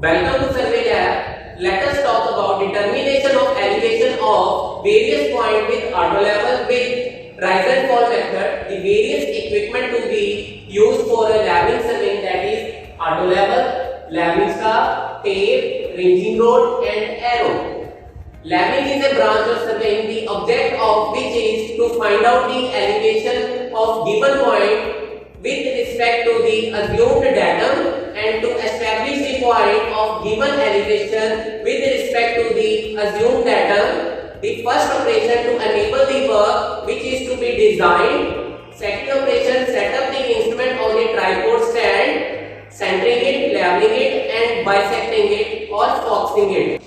Welcome to Survey Lab. Let us talk about determination of elevation of various points with auto level with rise and fall method. The various equipment to be used for a labbing surveying, that is auto level, labbing staff, tape, ranging rod and arrow. Labbing is a branch of surveying, the object of which is to find out the elevation of given point with respect to the assumed datum and to establish the point of given elevation with respect to the assumed datum. The first operation to enable the work which is to be designed. Second operation, set up the instrument on the tripod stand, centering it, leveling it and bisecting it or foxing it.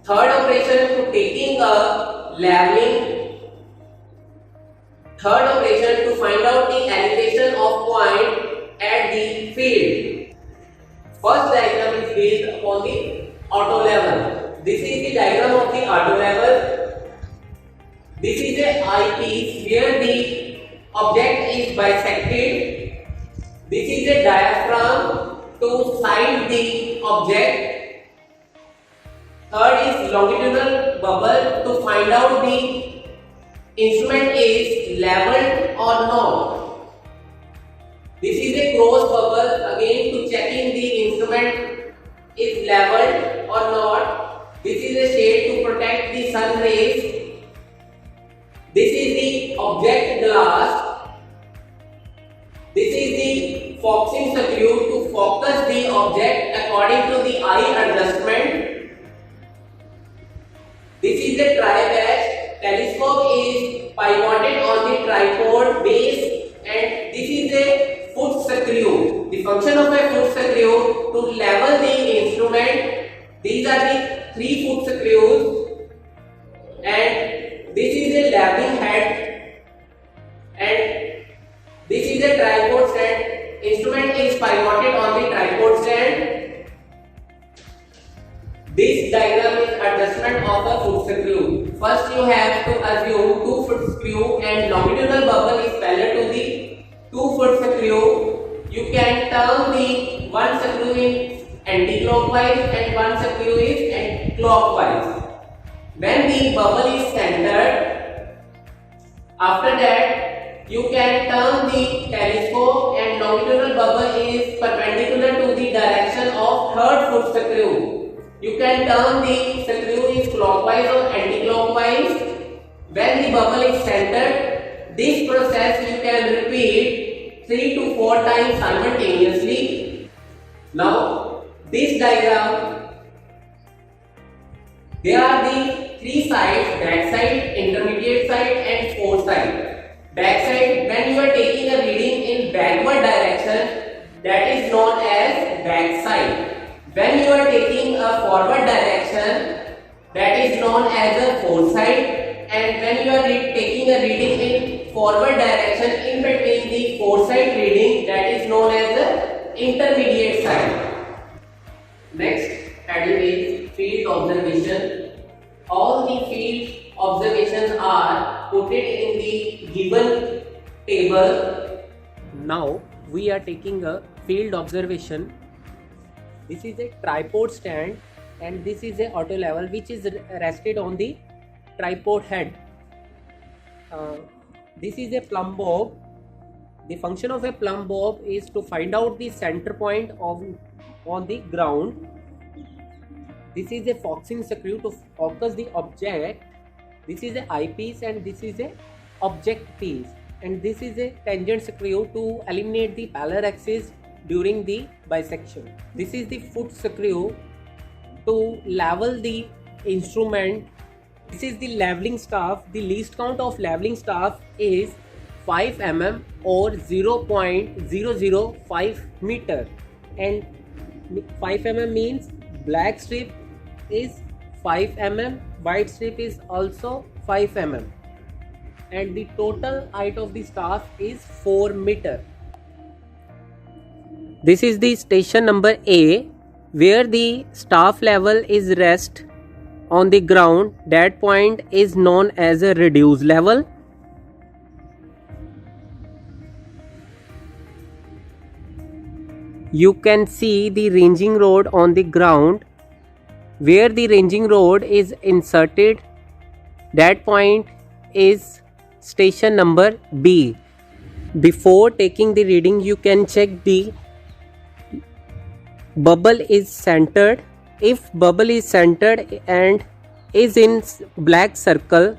Third operation to taking a leveling. Third operation to find out the elevation of point at the field. First diagram is based upon the auto level. This is the diagram of the auto level. This is a eyepiece where the object is bisected. This is a diaphragm to sight the object. Third is longitudinal bubble to find out the instrument is leveled or not. This is a cross bubble again to checking the instrument is leveled or not. This is a shade to protect the sun rays. This is the object glass. This is the foxing screw to focus the object according to the eye adjustment. This is the tri-batch. Telescope is pivoted on the tripod base and this is a foot screw. The function of a foot screw to level the instrument. These are the 3 foot screws and this is a leveling head and this is a tripod stand. Instrument is pivoted on the tripod stand. This diagram is adjustment of a foot screw. First you have to assume 2 foot screw and longitudinal bubble is parallel to the 2 foot screw. You can turn the one screw in anti-clockwise and one screw is clockwise. When the bubble is centered, after that you can turn the telescope and longitudinal bubble is perpendicular to the direction of third foot screw. You can turn the screw is clockwise or anti-clockwise. When the bubble is centered, this process you can repeat 3 to 4 times simultaneously. Now, this diagram, there are the 3 sides: back side, intermediate side and forward side. Back side, when you are taking a reading in backward direction, that is known as back side. When you are taking a forward direction, that is known as a forward side, and when you are taking a reading in forward direction in between the forward side reading, that is known as the intermediate side. Next heading is field observation. All the field observations are put in the given table. Now we are taking a field observation. This is a tripod stand and this is a auto level which is rested on the tripod head. This is a plumb bob. The function of a plumb bob is to find out the center point on the ground. This is a foxing screw to focus the object. This is a eyepiece and this is a object piece. And this is a tangent screw to eliminate the parallel axis during the bisection. This is the foot screw to level the instrument. This is the leveling staff. The least count of leveling staff is 5 mm or 0.005 meter, and 5 mm means black strip is 5 mm, white strip is also 5 mm, and the total height of the staff is 4 meter. This is the station number A, where the staff level is rest on the ground. That point is known as a reduced level. you can see the ranging rod on the ground. Where the ranging rod is inserted, that point is station number B. Before taking the reading, you can check the bubble is centered. If bubble is centered and is in black circle,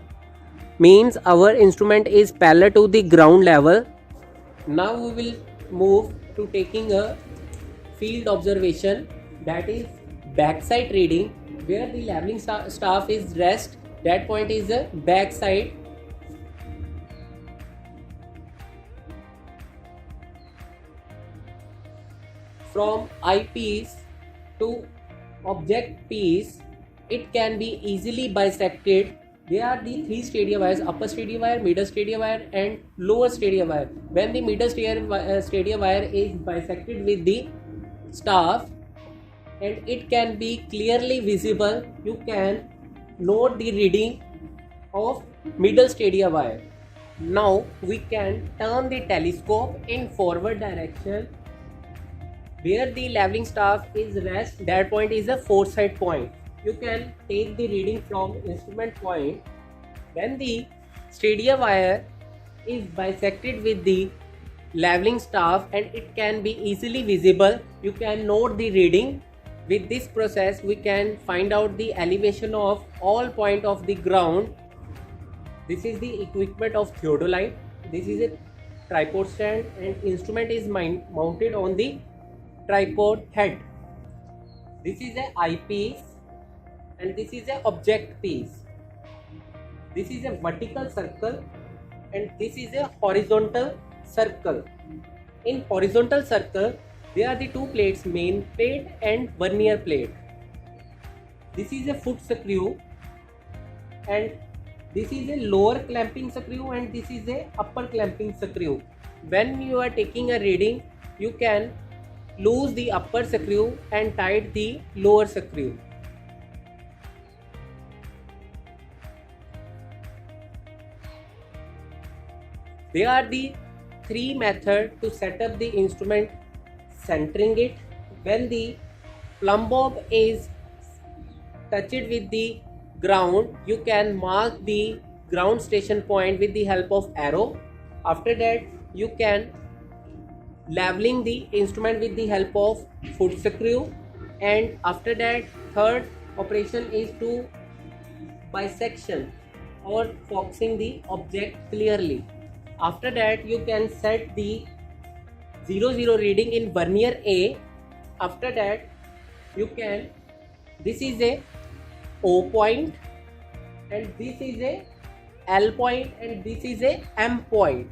means our instrument is parallel to the ground level. Now we will move to taking a field observation, that is backside reading. Where the leveling staff is rest, that point is the backside. From eyepiece to object piece, it can be easily bisected. There are the three stadia wires: upper stadia wire, middle stadia wire and lower stadia wire. When the middle stadia wire is bisected with the staff and it can be clearly visible, you can note the reading of middle stadia wire. Now we can turn the telescope in forward direction. Where the leveling staff is rest, that point is a foresight point. You can take the reading from instrument point. When the stadia wire is bisected with the leveling staff and it can be easily visible, you can note the reading. With this process, we can find out the elevation of all point of the ground. This is the equipment of theodolite. This is a tripod stand and instrument is mounted on the tripod head. This is a eyepiece and this is a object piece. This is a vertical circle and this is a horizontal circle. In horizontal circle, there are the two plates, main plate and vernier plate. This is a foot screw and this is a lower clamping screw and this is a upper clamping screw. When you are taking a reading, you can loose the upper screw and tight the lower screw. There are the three methods to set up the instrument centering it. When the plumb bob is touched with the ground, you can mark the ground station point with the help of arrow. After that, you can leveling the instrument with the help of foot screw, and after that third operation is to bisection or focusing the object clearly. After that, you can set the 00 reading in vernier A. After that, you can, this is a O point and this is a L point and this is a M point.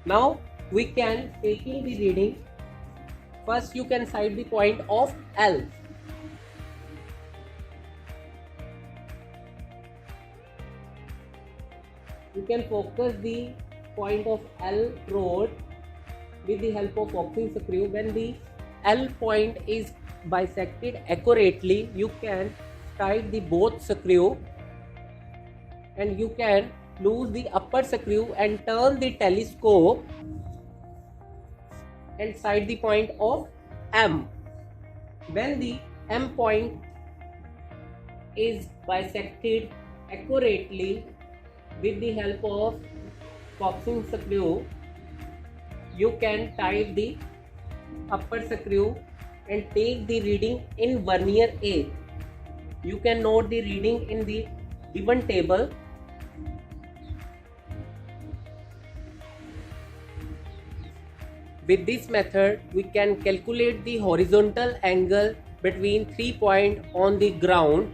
Now we can taking the reading. First you can sight the point of L. You can focus the point of L rod with the help of focusing screw. When the L point is bisected accurately, you can tight the both screw and you can loose the upper screw and turn the telescope and sight the point of M. When the M point is bisected accurately with the help of focusing screw, you can tight the upper screw and take the reading in vernier A. You can note the reading in the given table. With this method, we can calculate the horizontal angle between 3 points on the ground